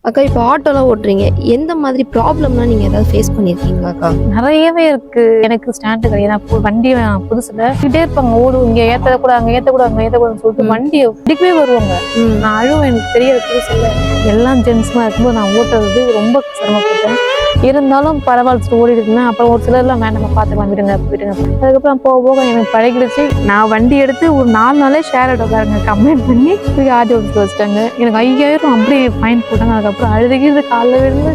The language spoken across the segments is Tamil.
அக்கா இப்போ ஆட்டோலாம் ஓட்டுறீங்க. எந்த மாதிரி ப்ராப்ளம்லாம் நீங்க ஏதாவது ஃபேஸ் பண்ணியிருக்கீங்களா அக்கா? நிறையவே இருக்கு. எனக்கு ஸ்டாண்டு கிடையாது. நான் வண்டி புதுசுல கிட்டே இருப்பாங்க, ஓடு இங்க ஏத்தக்கூட அங்க ஏத்தக்கூட அங்க ஏத்தக்கூடாதுன்னு சொல்லிட்டு வண்டியை பிடிக்கவே வருவாங்க. நான் அழுவேன், எனக்கு தெரியாது புதுசுல. எல்லாம் ஜென்ஸ்மா இருக்கும்போது நான் ஓட்டுறது ரொம்ப சிரமப்பட்டேன். இருந்தாலும் பரவாயில்ல ஓடிடுதுன்னா அப்புறம் ஒரு சிலர்லாம் வேண்டாம் பார்த்துக்கலாம் விடுங்க விடுங்க. அதுக்கப்புறம் போக போக எனக்கு பழகிடுச்சு. நான் வண்டி எடுத்து ஒரு 4 நாளே ஷேர் ஆட்டோ பாருங்க கம்ப்ளைண்ட் பண்ணி ஆர்டிஓ வச்சுட்டாங்க. எனக்கு 5000 அப்படியே ஃபைன் போட்டாங்க. அதுக்கப்புறம் அழுதுகிறது காலைல விழுந்து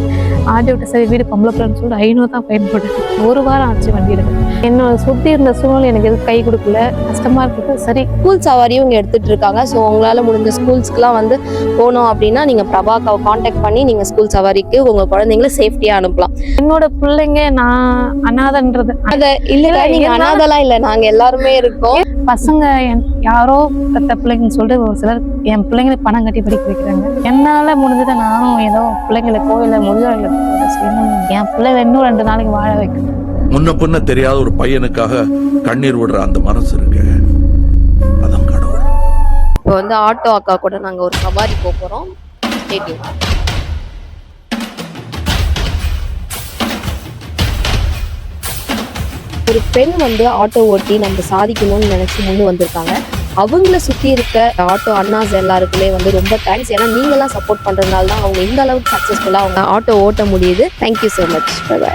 ஆர்டிஓ சரி வீடு பொம்பளை பிள்ளைன்னு சொல்லிட்டு 500 தான் ஃபைன் போட்டாங்க. ஒரு வாரம் ஆச்சு வண்டி எடுக்க. என்னோட சுற்றி இருந்த சூழ்நிலை எனக்கு எதுவும் கை கொடுக்கல, கஷ்டமா இருக்குது. சரி ஸ்கூல் சவாரியும் இங்கே எடுத்துட்டு இருக்காங்க. ஸோ உங்களால் முடிஞ்ச ஸ்கூல்ஸ்க்குலாம் வந்து போனோம் அப்படின்னா நீங்கள் பிரபாக்காவை காண்டாக்ட் பண்ணி நீங்கள் ஸ்கூல் சவாரிக்கு உங்கள் குழந்தைங்கள சேஃப்டியாக அனுப்பலாம். என்னோட பிள்ளைங்க நான் அனாதன்றது அதை இல்லை, நீங்கள் அனாதெல்லாம் இல்லை, நாங்கள் எல்லாருமே இருக்கோம். பசங்க யாரோ பெத்த பிள்ளைங்கன்னு சொல்லிட்டு ஒரு சிலர் என் பிள்ளைங்களுக்கு பணம் கட்டி படிக்க வைக்கிறாங்க. என்னால முடிஞ்சதை நானும் ஏதோ பிள்ளைங்களை கோயில முருகர்களை செய்யணும். என் பிள்ளைங்க இன்னும் 2 நாளைக்கு வாழ வைக்கணும். முன்ன பின்ன தெரியாத ஒரு பையனுக்காக கண்ணீர் விடுற அந்த மனசு இருக்கு, அதான் கடவுள். இப்போ வந்து ஆட்டோ அக்கா கூட நாங்கள் ஒரு சவாரி போகிறோம். ஒரு பெண் வந்து ஆட்டோ ஓட்டி நம்ம சாதிக்கணும்னு நினைச்சு முன்னு வந்திருக்காங்க. அவங்கள சுற்றி இருக்க ஆட்டோ அண்ணாஸ் எல்லாருக்குமே வந்து ரொம்ப தேங்க்ஸ். ஏன்னா நீங்களாம் சப்போர்ட் பண்ணுறதுனால தான் அவங்க இந்த அளவுக்கு சக்ஸஸ்ஃபுல்லாக அவங்க ஆட்டோ ஓட்ட முடியுது. Thank you so much. பை.